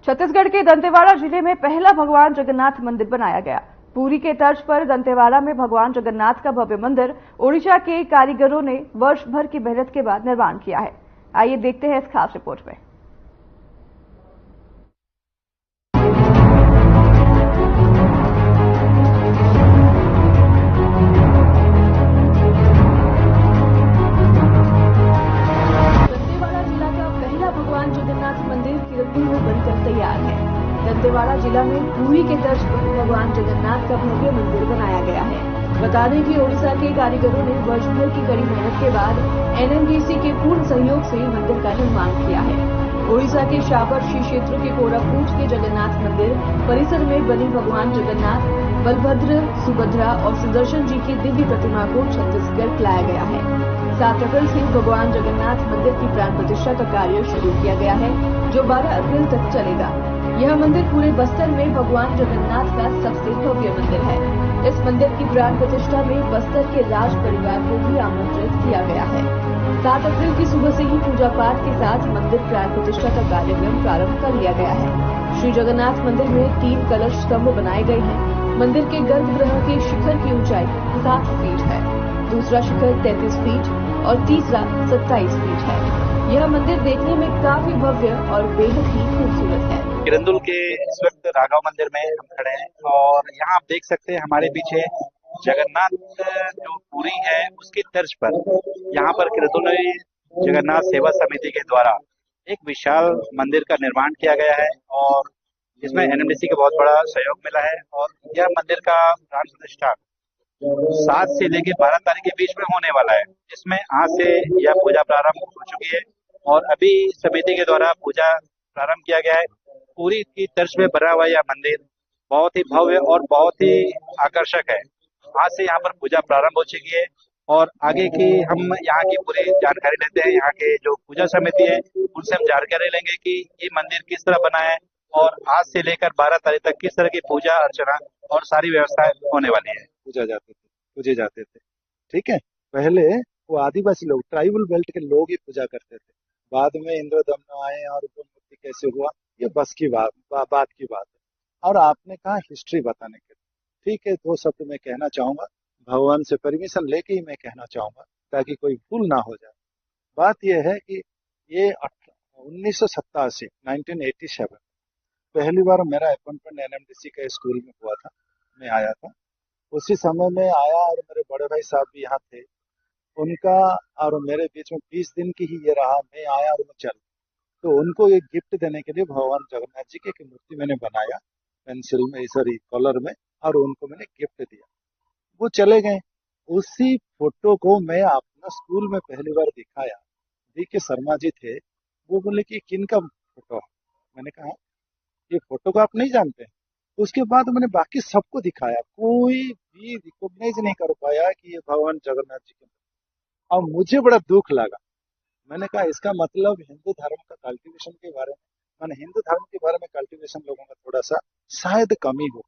छत्तीसगढ़ के दंतेवाड़ा जिले में पहला भगवान जगन्नाथ मंदिर बनाया गया। पुरी के तर्ज पर दंतेवाड़ा में भगवान जगन्नाथ का भव्य मंदिर ओडिशा के कारीगरों ने वर्ष भर की मेहनत के बाद निर्माण किया है। आइए देखते हैं इस खास रिपोर्ट में। दंतेवाड़ा जिला में पुरी के तर्ज पर भगवान जगन्नाथ का भव्य मंदिर बनाया गया है। बता दें कि ओडिशा के कारीगरों ने वर्ष भर की कड़ी मेहनत के बाद एनएमडीसी के पूर्ण सहयोग से मंदिर का निर्माण किया है। ओडिशा के शापर श्री क्षेत्र के कोरापुट के जगन्नाथ मंदिर परिसर में बनी भगवान जगन्नाथ, बलभद्र, सुभद्रा और सुदर्शन जी की दिव्य प्रतिमा को छत्तीसगढ़ लाया गया है। 7 अप्रैल से भगवान जगन्नाथ मंदिर की प्राण प्रतिष्ठा का कार्य शुरू किया गया है, जो 12 अप्रैल तक चलेगा। यह मंदिर पूरे बस्तर में भगवान जगन्नाथ का सबसे भव्य मंदिर है। इस मंदिर की प्राण प्रतिष्ठा में बस्तर के राज परिवार को भी आमंत्रित किया गया है। 7 अप्रैल की सुबह से ही पूजा पाठ के साथ मंदिर प्राण प्रतिष्ठा का कार्यक्रम प्रारंभ कर लिया गया है। श्री जगन्नाथ मंदिर में 3 कलश स्तंभ बनाए गए हैं। मंदिर के गर्भगृह के शिखर की ऊंचाई 7 फीट है, दूसरा शिखर 33 फीट और तीसरा 27 फीट है। यह मंदिर देखने में काफी भव्य और बेहद ही खूबसूरत है। किरंदुल के इस वक्त राघव मंदिर में हम खड़े हैं और यहाँ आप देख सकते हैं हमारे पीछे जगन्नाथ जो पुरी है उसकी तर्ज पर यहाँ पर किरंदुल जगन्नाथ सेवा समिति के द्वारा एक विशाल मंदिर का निर्माण किया गया है और इसमें एनएमडीसी का बहुत बड़ा सहयोग मिला है। और यह मंदिर का प्राण प्रतिष्ठा 7 से लेकर 12 तारीख के बीच में होने वाला है, जिसमें आज से यह पूजा प्रारंभ हो चुकी है और अभी समिति के द्वारा पूजा प्रारंभ किया गया है। पूरी की तर्ज में बना हुआ यह मंदिर बहुत ही भव्य और बहुत ही आकर्षक है। आज से यहाँ पर पूजा प्रारंभ हो चुकी है और आगे की हम यहाँ की पूरी जानकारी लेते हैं। यहाँ के जो पूजा समिति है उनसे हम जानकारी लेंगे कि ये मंदिर किस तरह बना है और आज से लेकर 12 तारीख तक किस तरह की पूजा अर्चना और सारी व्यवस्थाएं होने वाली है। पूजे जाते थे। ठीक है, पहले वो आदिवासी लोग, ट्राइबल बेल्ट के लोग ही पूजा करते थे। बाद में इंद्रदम्न आए और उनको मूर्ति कैसे हुआ, ये बस की बात की बात है। और आपने कहा हिस्ट्री बताने के लिए, ठीक है, 2 शब्द मैं कहना चाहूंगा। भगवान से परमिशन लेके ही मैं कहना चाहूंगा ताकि कोई भूल ना हो जाए। बात यह है कि ये 1987 पहली बार मेरा अपॉइंटमेंट एनएमडीसी के स्कूल में हुआ था। मैं आया था, उसी समय में आया और मेरे बड़े भाई साहब भी यहाँ थे। उनका और मेरे बीच में 20 दिन की ही ये रहा। मैं आया और मैं चल, तो उनको एक गिफ्ट देने के लिए भगवान जगन्नाथ जी की मूर्ति मैंने बनाया पेंसिल में, सॉरी कलर में, और उनको मैंने गिफ्ट दिया। वो चले गए। उसी फोटो को मैं अपना स्कूल में पहली बार दिखाया। के शर्मा जी थे, वो बोले कि किन का फोटो है। मैंने कहा ये फोटो को आप नहीं जानते। उसके बाद मैंने बाकी सबको दिखाया, कोई भी रिकॉग्नाइज नहीं कर पाया कि ये भगवान जगन्नाथ जी के। और मुझे बड़ा दुख लगा। मैंने कहा इसका मतलब हिंदू धर्म का कल्टीवेशन के बारे में, मैंने हिंदू धर्म के बारे में कल्टीवेशन लोगों का थोड़ा सा शायद कमी हो।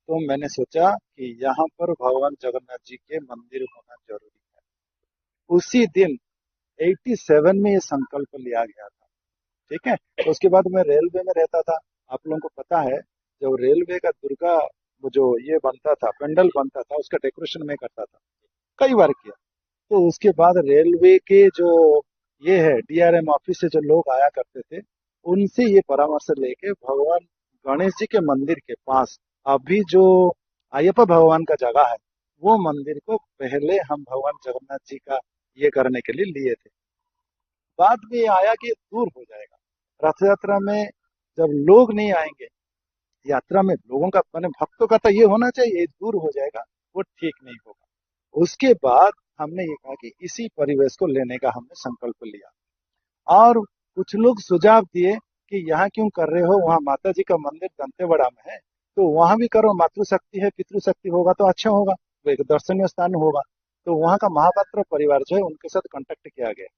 तो मैंने सोचा कि यहाँ पर भगवान जगन्नाथ जी के मंदिर होना जरूरी है। उसी दिन 87 में ये संकल्प लिया गया था। ठीक है, उसके बाद मैं रेलवे में रहता था। आप लोगों को पता है, जब रेलवे का दुर्गा वो जो ये बनता था, पेंडल बनता था, उसका डेकोरेशन मैं करता था, कई बार किया। तो उसके बाद रेलवे के जो ये है डीआरएम ऑफिस से जो लोग आया करते थे, उनसे ये परामर्श लेके भगवान गणेश जी के मंदिर के पास अभी जो अयप्पा भगवान का जगह है, वो मंदिर को पहले हम भगवान जगन्नाथ जी का ये करने के लिए लिए थे। बाद में ये आया कि दूर हो जाएगा। रथ यात्रा में जब लोग नहीं आएंगे, यात्रा में लोगों का माने भक्तों का तो ये होना चाहिए, दूर हो जाएगा, वो ठीक नहीं होगा। उसके बाद हमने ये कहा कि इसी परिवेश को लेने का हमने संकल्प लिया। और कुछ लोग सुझाव दिए कि यहाँ क्यों कर रहे हो, वहाँ माता जी का मंदिर दंतेवाड़ा में है, तो वहां भी करो, मातृशक्ति है, पितृशक्ति होगा तो अच्छा होगा, वो एक दर्शनीय स्थान होगा। तो वहाँ का महापात्र परिवार जो है उनके साथ कांटेक्ट किया गया।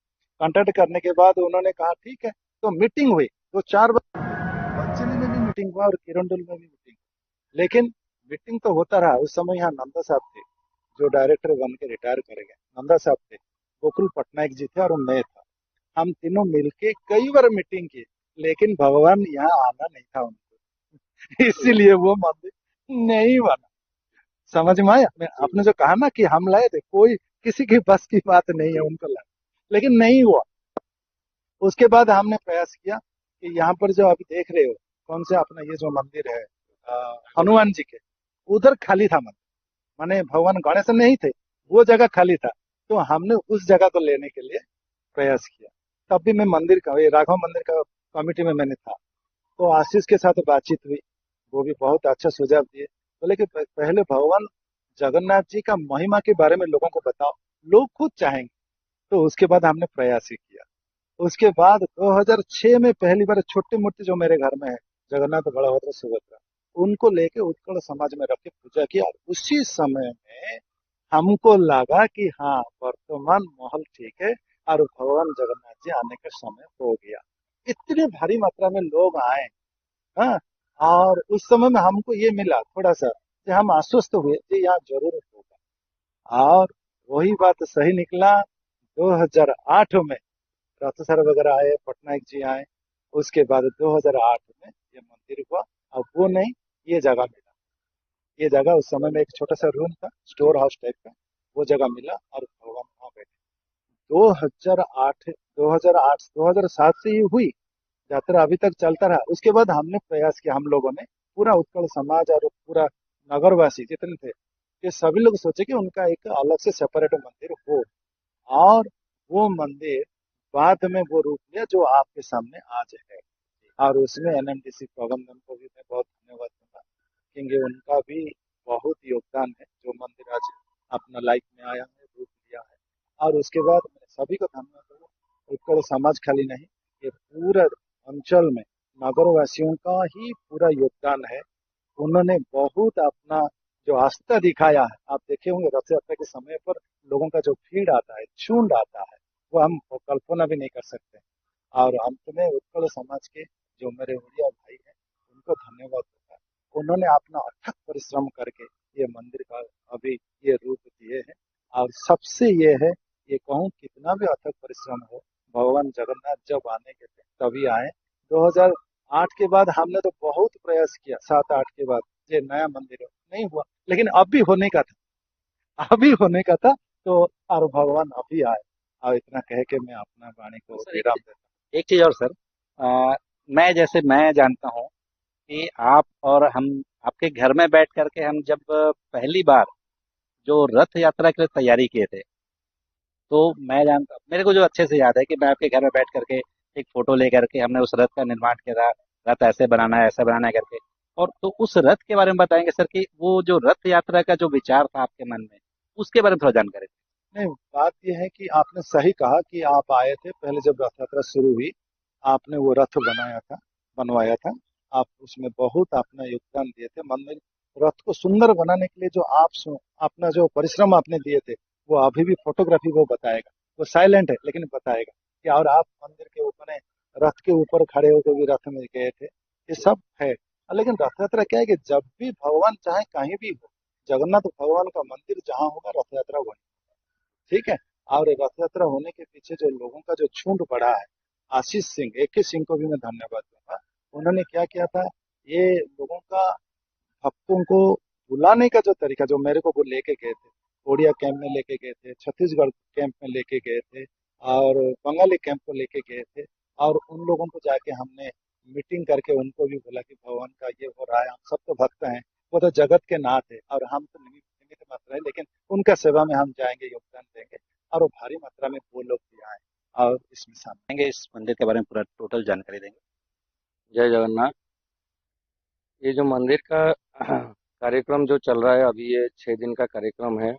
कांटेक्ट करने के बाद उन्होंने कहा ठीक है, तो मीटिंग हुई। तो 4 बच्चेली में भी मीटिंग हुआ और किरंदुल में भी मीटिंग। लेकिन मीटिंग तो होता रहा। उस समय यहाँ नंदा साहब थे जो डायरेक्टर बन के रिटायर कर गए, नंदा साहब थे, गोकुल पटनायक जी थे और मैं था। हम तीनों मिलके कई बार मीटिंग की। लेकिन भगवान यहाँ आना नहीं था उनको, इसीलिए वो मंदिर नहीं बना। समझ में आया? आपने जो कहा ना कि हम लाए थे, कोई किसी की बस की बात नहीं है उनको लाए, लेकिन नहीं हुआ। उसके बाद हमने प्रयास किया कि यहाँ पर जो अभी देख रहे हो, कौन से अपना ये जो मंदिर है हनुमान जी के, उधर खाली था मंदिर, माने भगवान गणेश नहीं थे, वो जगह खाली था। तो हमने उस जगह को लेने के लिए प्रयास किया। तब भी मैं मंदिर का, ये राघव मंदिर का कमेटी में मैंने था। तो आशीष के साथ बातचीत हुई, वो भी बहुत अच्छा सुझाव दिए। बोले कि पहले भगवान जगन्नाथ जी का महिमा के बारे में लोगों को बताओ, लोग खुद चाहेंगे। तो उसके बाद हमने प्रयास ही किया। उसके बाद 2006 में पहली बार छोटी मूर्ति जो मेरे घर में है, जगन्नाथ बलभद्र सुभद्रा, उनको लेके उत्कल समाज में रख के पूजा किया। और उसी समय में हमको लगा कि हाँ, वर्तमान माहौल ठीक है और भगवान जगन्नाथ जी आने का समय हो गया। इतने भारी मात्रा में लोग आए। हाँ, और उस समय में हमको ये मिला थोड़ा सा कि हम आश्वस्त हुए कि यहाँ जरूर होगा। और वही बात सही निकला। 2008 में रथ सर वगैरह आए, पटनायक जी आए। उसके बाद 2008 में ये मंदिर हुआ। अब वो नहीं, ये जगह मिला। ये जगह उस समय में एक छोटा सा रूम था, स्टोर हाउस टाइप का, वो जगह मिला और भगवान वहां बैठे। 2008, 2008, 2007 से ये हुई यात्रा, अभी तक चलता रहा। उसके बाद हमने प्रयास किया, हम लोगों ने, पूरा उत्कल समाज और पूरा नगरवासी जितने थे, ये सभी लोग सोचे कि उनका एक अलग से सेपरेट मंदिर हो। और वो मंदिर बाद में वो रूप लिया जो आपके सामने आज है। और उसमें एनएमडीसी प्रबंधन को भी मैं बहुत धन्यवाद दूंगा, क्योंकि उनका भी बहुत योगदान है। जो मंदिर आज अपना लाइफ में आया है, रूप लिया है। और उसके बाद मैं सभी को धन्यवाद दूंगा। उत्कल समाज खाली नहीं, ये पूरा अंचल में नगर वासियों का ही पूरा योगदान है। उन्होंने बहुत अपना जो आस्था दिखाया है। आप देखे होंगे रथ यात्रा के समय पर लोगों का जो भीड़ आता है, झुंड आता है, वो हम कल्पना भी नहीं कर सकते। और अंत में उत्कल समाज के जो मेरे उड़िया भाई हैं, उनको धन्यवाद देता है। उन्होंने अपना अथक परिश्रम करके ये मंदिर का अभी ये रूप दिए हैं। और सबसे ये है, ये कहूँ कितना भी अथक परिश्रम हो, भगवान जगन्नाथ जब आने के थे तभी आए। 2008 के बाद हमने तो बहुत प्रयास किया, 7-8 के बाद ये नया मंदिर नहीं हुआ, लेकिन अब भी होने का था, अभी होने का था। तो और भगवान अभी आए। और इतना कह के मैं अपना वाणी को सर विराम देता एक चीज और सर, मैं जानता हूँ कि आप और हम आपके घर में बैठ करके हम जब पहली बार जो रथ यात्रा के लिए तैयारी किए थे, तो मैं जानता मेरे को जो अच्छे से याद है कि मैं आपके घर में बैठ करके एक फोटो लेकर के हमने उस रथ का निर्माण किया था। रथ ऐसे बनाना है, ऐसा बनाना है करके। और तो उस रथ के बारे में बताएंगे सर कि वो जो रथ यात्रा का जो विचार था आपके मन में, उसके बारे में थोड़ा जानकारी दें। नहीं, बात यह है कि आपने सही कहा कि आप आए थे पहले जब रथ यात्रा शुरू हुई, आपने वो रथ बनाया था, बनवाया था। आप उसमें बहुत अपना योगदान दिए थे। मंदिर रथ को सुंदर बनाने के लिए जो अपना जो परिश्रम आपने दिए थे, वो अभी भी फोटोग्राफी वो बताएगा। वो साइलेंट है लेकिन बताएगा कि, और आप मंदिर के ऊपर रथ के ऊपर खड़े होकर भी रथ में गए थे, ये सब है। लेकिन रथ यात्रा क्या है कि जब भी भगवान चाहे कहीं भी हो, जगन्नाथ भगवान का मंदिर जहाँ होगा रथ यात्रा वहीं, ठीक है। और रथ यात्रा होने के पीछे जो लोगों का जो झुंड बढ़ा है, आशीष सिंह, AK सिंह को भी मैं धन्यवाद दूंगा। उन्होंने क्या किया था, ये लोगों का, भक्तों को बुलाने का जो तरीका, जो मेरे को वो लेके गए थे, ओडिया कैंप में लेके गए थे, छत्तीसगढ़ कैंप में लेके गए थे, और बंगाली कैंप को लेके गए थे। और उन लोगों को जाके हमने मीटिंग करके उनको भी बोला कि भगवान का ये हो रहा है, हम सब तो भक्त हैं, वो तो जगत के नाथ है और हम तो निमित्त निमित्त मात्र है, लेकिन उनका सेवा में हम जाएंगे, योगदान देंगे। और वो भारी मात्रा में वो लोग भी आए और इसमें शामिल। देंगे इस मंदिर के बारे में पूरा टोटल जानकारी देंगे। जय जगन्नाथ। ये जो मंदिर का कार्यक्रम जो चल रहा है अभी, ये 6 दिन का कार्यक्रम है।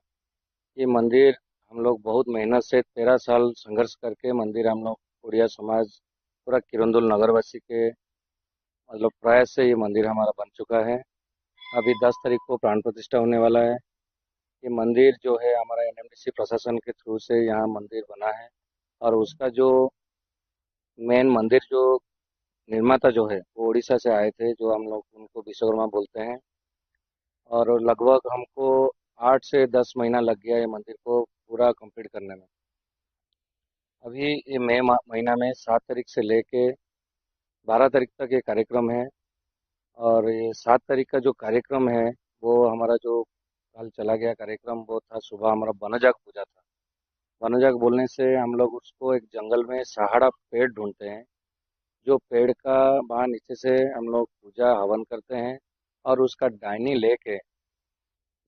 ये मंदिर हम लोग बहुत मेहनत से 13 साल संघर्ष करके मंदिर हम लोग उड़िया समाज पूरा किरंदुल नगरवासी के मतलब प्रयास से ये मंदिर हमारा बन चुका है। अभी 10 तारीख को प्राण प्रतिष्ठा होने वाला है। ये मंदिर जो है हमारा NMDC प्रशासन के थ्रू से यहाँ मंदिर बना है। और उसका जो मेन मंदिर जो निर्माता जो है वो उड़ीसा से आए थे, जो हम लोग उनको विश्वकर्मा बोलते हैं। और लगभग हमको 8 से 10 महीना लग गया ये मंदिर को पूरा कंप्लीट करने में। अभी ये महीना में 7 तारीख से लेके 12 तारीख तक ये कार्यक्रम है। और ये 7 तारीख का जो कार्यक्रम है, वो हमारा जो कल चला गया कार्यक्रम, वो था सुबह हमारा वनजाग पूजा था। वनजाग बोलने से हम लोग उसको एक जंगल में सहारा पेड़ ढूंढते हैं, जो पेड़ का वहाँ नीचे से हम लोग पूजा हवन करते हैं, और उसका डायनी लेके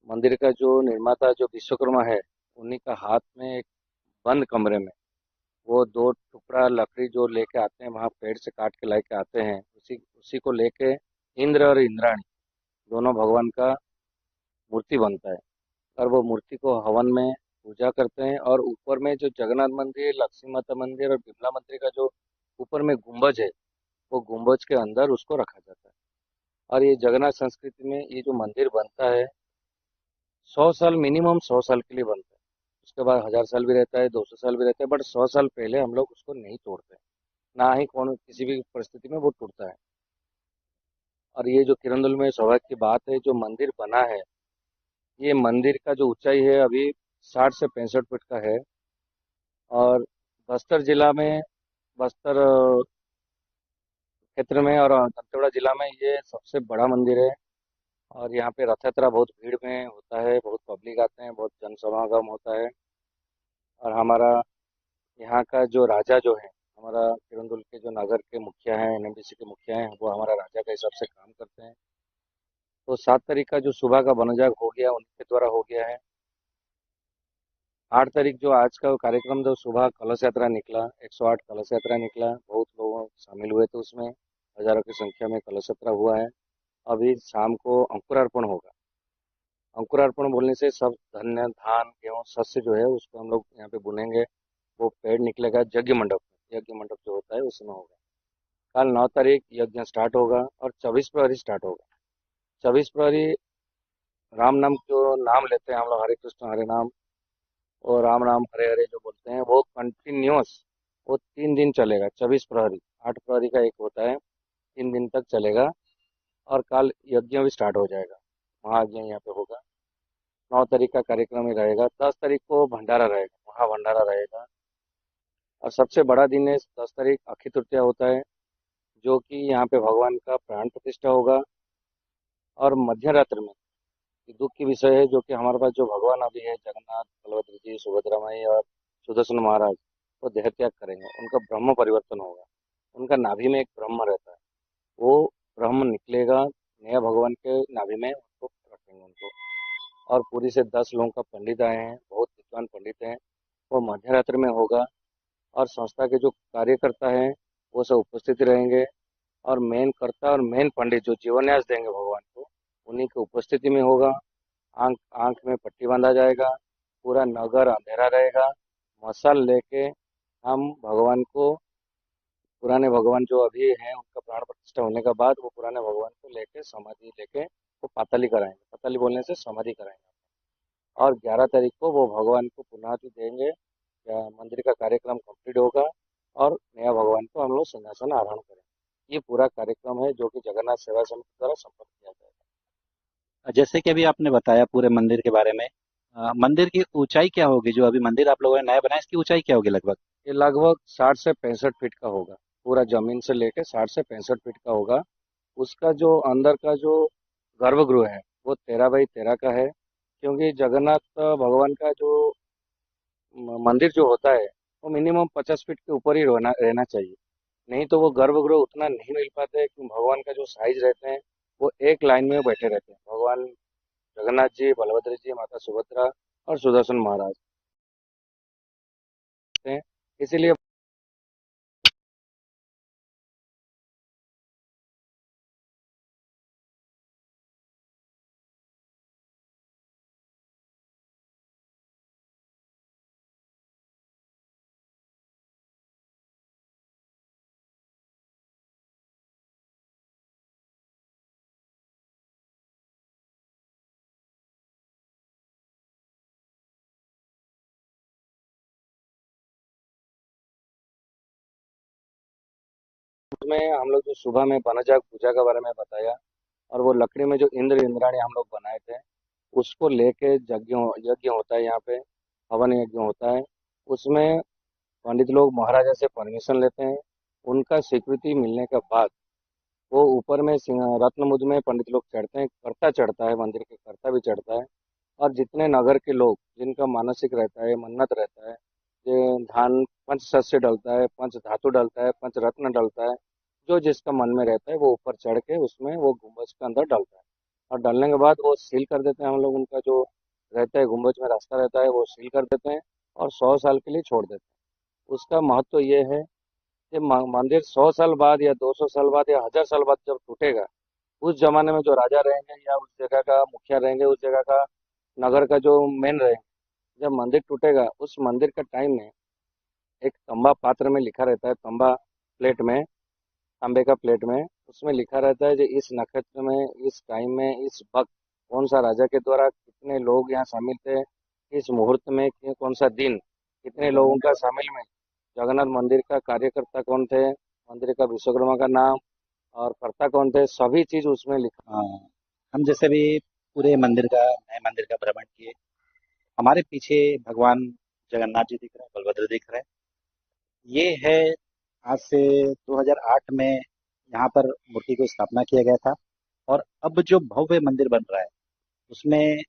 मंदिर का जो निर्माता जो विश्वकर्मा है, उन्हीं का हाथ में एक बंद कमरे में वो 2 टुकड़ा लकड़ी जो लेके आते हैं, वहाँ पेड़ से काट के लेके आते हैं, उसी उसी को लेके इंद्र और इंद्राणी दोनों भगवान का मूर्ति बनता है। और वो मूर्ति को हवन में पूजा करते हैं, और ऊपर में जो जगन्नाथ मंदिर, लक्ष्मी माता मंदिर और बिमला मंदिर का जो ऊपर में गुंबज है, वो गुंबज के अंदर उसको रखा जाता है। और ये जगन्नाथ संस्कृति में ये जो मंदिर बनता है, 100 साल, मिनिमम 100 साल के लिए बनता है। उसके बाद 1000 साल भी रहता है, 200 साल भी रहता है, बट 100 साल पहले हम लोग उसको नहीं तोड़ते, ना ही कौन किसी भी परिस्थिति में वो टूटता है। और ये जो किरंदुल में सौभाग्य की बात है, जो मंदिर बना है, ये मंदिर का जो ऊंचाई है अभी 60 से 65 फीट का है। और बस्तर जिला में, बस्तर क्षेत्र में और दंतेवाड़ा जिला में ये सबसे बड़ा मंदिर है। और यहाँ पे रथ यात्रा बहुत भीड़ में होता है, बहुत पब्लिक आते हैं, बहुत जन समागम होता है। और हमारा यहाँ का जो राजा जो है, हमारा किरंदुल के जो नगर के मुखिया हैं, एनएमडीसी के मुखिया हैं, वो हमारा राजा के हिसाब से काम करते हैं। तो 7 तारीख का जो सुबह का वनजाग हो गया, उनके द्वारा हो गया है। 8 तारीख जो आज का कार्यक्रम, जो सुबह कलश यात्रा निकला, 108 कलश यात्रा निकला, बहुत लोग शामिल हुए थे उसमें, हजारों की संख्या में कलश यात्रा हुआ है। अभी शाम को अंकुरार्पण होगा। अंकुरार्पण बोलने से सब धान्य, धान, गेहूँ, शस्य जो है उसको हम लोग यहाँ पे बुनेंगे, वो पेड़ निकलेगा यज्ञ मंडप में। यज्ञ मंडप जो होता है उसमें होगा। कल 9 तारीख यज्ञ स्टार्ट होगा और 24 प्रहरी स्टार्ट होगा। 24 प्रहरी राम नाम जो नाम लेते हैं हम लोग, हरे कृष्ण हरे नाम और राम राम हरे हरे जो बोलते हैं, वो कंटिन्यूअस वो 3 दिन चलेगा। 24 प्रहरी, 8 प्रहरी का एक होता है, 3 दिन तक चलेगा। और कल यज्ञ भी स्टार्ट हो जाएगा, महायज्ञ यहाँ पे होगा। 9 तारीख का कार्यक्रम ही रहेगा। 10 तारीख को भंडारा रहेगा, महाभंडारा रहेगा। और सबसे बड़ा दिन है 10 तारीख, अक्षय तृतीया होता है, जो कि यहाँ पे भगवान का प्राण प्रतिष्ठा होगा। और मध्य रात्र में ये दुख की विषय है, जो कि हमारे पास जो भगवान अभी है, जगन्नाथ, बलभद्र जी, सुभद्रा माई और सुदर्शन महाराज, वो देह त्याग करेंगे, उनका ब्रह्म परिवर्तन होगा। उनका नाभि में एक ब्रह्म रहता है, वो ब्रह्म निकलेगा, नया भगवान के नाभि में उनको रखेंगे उनको। और पूरी से 10 लोगों का पंडित आए हैं, बहुत विद्वान पंडित हैं, वो मध्य रात्र में होगा। और संस्था के जो कार्यकर्ता हैं वो सब उपस्थित रहेंगे। और मेन कर्ता और मेन पंडित जो जीवन्यास देंगे भगवान को, उन्हीं की उपस्थिति में होगा। आंख आंख में पट्टी बांधा जाएगा, पूरा नगर अंधेरा रहेगा। मशाल लेके हम भगवान को, पुराने भगवान जो अभी हैं उनका प्राण प्रतिष्ठा होने के बाद, वो पुराने भगवान को लेके समाधि लेके वो पाताली कराएंगे। पाताली बोलने से समाधि कराएंगे। और 11 तारीख को वो भगवान को पुनाति देंगे, या मंदिर का कार्यक्रम कंप्लीट होगा, और नया भगवान को हम लोग सिंहासन आरोहण करेंगे। ये पूरा कार्यक्रम है जो कि जगन्नाथ सेवा समिति द्वारा संपन्न किया जाएगा। जैसे कि अभी आपने बताया पूरे मंदिर के बारे में, मंदिर की ऊंचाई क्या होगी? जो अभी मंदिर आप लोगों ने नया बनाया, इसकी ऊंचाई क्या होगी लगभग? ये लगभग 60 से 65 फीट का होगा। पूरा जमीन से लेके 60 से 65 फीट का होगा। उसका जो अंदर का जो गर्भगृह है, वो 13 बाई 13 का है। क्योंकि जगन्नाथ भगवान का जो मंदिर जो होता है, वो मिनिमम 50 फीट के ऊपर ही रहना रहना चाहिए। नहीं तो वो गर्भगृह उतना नहीं मिल पाते, क्योंकि भगवान का जो साइज रहते हैं, वो एक लाइन में बैठे रहते हैं। भगवान जगन्नाथ जी, बलभद्र जी, माता सुभद्रा और सुदर्शन महाराज हैं। इसीलिए उसमें हम लोग जो सुबह में वनजाग पूजा के बारे में बताया, और वो लकड़ी में जो इंद्र इंद्राणी हम लोग बनाए थे, उसको लेके यज्ञ यज्ञ होता है यहाँ पे, हवन यज्ञ होता है। उसमें पंडित लोग महाराजा से परमिशन लेते हैं, उनका स्वीकृति मिलने के बाद वो ऊपर में रत्नमुद्र में पंडित लोग चढ़ते हैं, करता चढ़ता है, मंदिर के करता भी चढ़ता है। और जितने नगर के लोग जिनका मानसिक रहता है, मन्नत रहता है, ये धान पंच शस्य डलता है, पंच धातु डलता है, पंच रत्न डलता है, जो जिसका मन में रहता है वो ऊपर चढ़ के उसमें वो गुम्बज के अंदर डलता है। और डलने के बाद वो सील कर देते हैं, हम लोग उनका जो रहता है गुम्बज में रास्ता रहता है वो सील कर देते हैं और 100 साल के लिए छोड़ देते हैं। उसका महत्व ये है कि मंदिर 100 साल बाद या 200 साल बाद या 1000 साल बाद जब टूटेगा, उस जमाने में जो राजा रहेंगे या उस जगह का मुखिया रहेंगे, उस जगह का नगर का जो मेन रहेंगे, जब मंदिर टूटेगा उस मंदिर का टाइम में एक तांबा पात्र में लिखा रहता है, तांबा प्लेट में, तांबे का प्लेट में, उसमें लिखा रहता है कि इस नक्षत्र में, इस टाइम में, इस वक्त कौन सा राजा के द्वारा कितने लोग यहाँ शामिल थे, इस मुहूर्त में कौन सा दिन कितने लोगों का शामिल में, जगन्नाथ मंदिर का कार्यकर्ता कौन थे, मंदिर का विश्वकर्मा का नाम और कर्ता कौन थे, सभी चीज उसमें लिखा। हाँ, हम जैसे भी पूरे मंदिर का नए मंदिर का भ्रमण किए, हमारे पीछे भगवान जगन्नाथ जी दिख रहे हैं, बलभद्र दिख रहे हैं। ये है आज से 2008 में यहाँ पर मूर्ति को स्थापना किया गया था। और अब जो भव्य मंदिर बन रहा है उसमें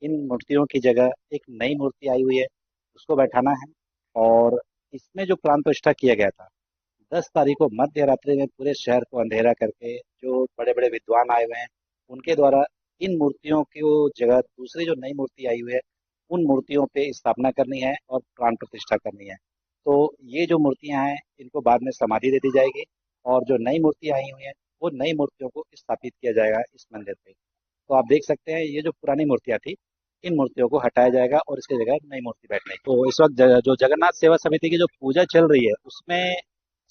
इन मूर्तियों की जगह एक नई मूर्ति आई हुई है, उसको बैठाना है। और इसमें जो प्राण प्रतिष्ठा किया गया था 10 तारीख को मध्य रात्रि में पूरे शहर को अंधेरा करके जो बड़े बड़े विद्वान आए हुए हैं उनके द्वारा इन मूर्तियों की जगह दूसरी जो नई मूर्ति आई हुई है उन मूर्तियों पे स्थापना करनी है और प्राण प्रतिष्ठा करनी है। तो ये जो मूर्तियां हैं इनको बाद में समाधि दे दी जाएगी और जो नई मूर्ति आई हुई है वो नई मूर्तियों को स्थापित किया जाएगा इस मंदिर पे। तो आप देख सकते हैं ये जो पुरानी मूर्तियां थी इन मूर्तियों को हटाया जाएगा और इसकी जगह नई मूर्ति बैठने। तो इस वक्त जो जगन्नाथ सेवा समिति की जो पूजा चल रही है उसमें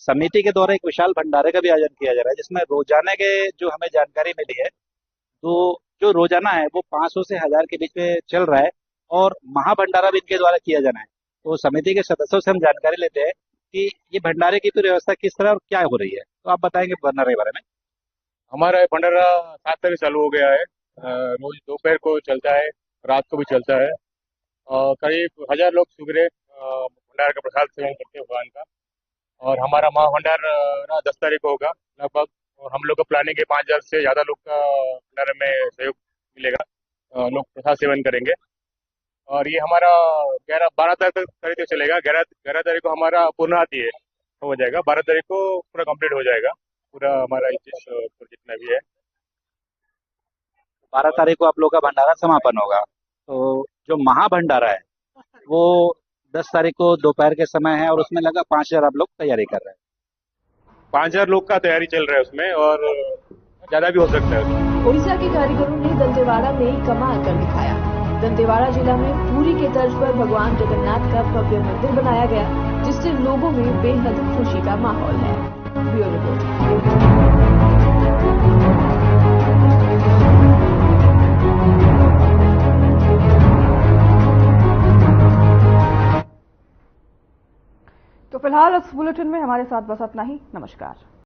समिति के द्वारा एक विशाल भंडारे का भी आयोजन किया जा रहा है, जिसमें रोजाना के जो हमें जानकारी मिली है तो जो रोजाना है वो 500 से 1000 के बीच में चल रहा है और महाभंडारा भी इनके द्वारा किया जाना है। तो समिति के सदस्यों से हम जानकारी लेते हैं कि ये भंडारे की पूरी व्यवस्था किस तरह और क्या हो रही है। तो आप बताएंगे भंडारे के बारे में। हमारा ये भंडारा 7 तारीख चालू हो गया है। रोज दोपहर को चलता है, रात को भी चलता है। करीब 1000 लोग सुबह भंडारा का प्रसाद सेवन करते हैं भगवान का। और हमारा महाभंडारा 10 तारीख को होगा लगभग। और हम लोग का प्लानिंग है 5000 से ज़्यादा लोग का भंडारे में सहयोग मिलेगा। लोग प्रसाद सेवन करेंगे। और ये हमारा 12 तारीख तक तक चलेगा। 11 तारीख को हमारा पूर्णाहुति है हो जाएगा। 12 तारीख को पूरा कंप्लीट हो जाएगा पूरा हमारा जितना भी है। 12 तारीख को आप लोग का भंडारा समापन होगा। तो जो महाभंडारा है वो 10 तारीख को दोपहर के समय है और उसमें लगा 5000 आप लोग तैयारी कर रहे हैं। 5000 लोग का तैयारी चल रहा है उसमें और ज्यादा भी हो सकता है। ओडिशा के कारीगरों ने दंतेवाड़ा में कमाल कर दिखाया। दंतेवाड़ा जिला में पुरी के तर्ज पर भगवान जगन्नाथ का भव्य मंदिर बनाया गया, जिससे लोगों में बेहद खुशी का माहौल है। Bureau report. तो फिलहाल इस बुलेटिन में हमारे साथ बस इतना ही। नमस्कार।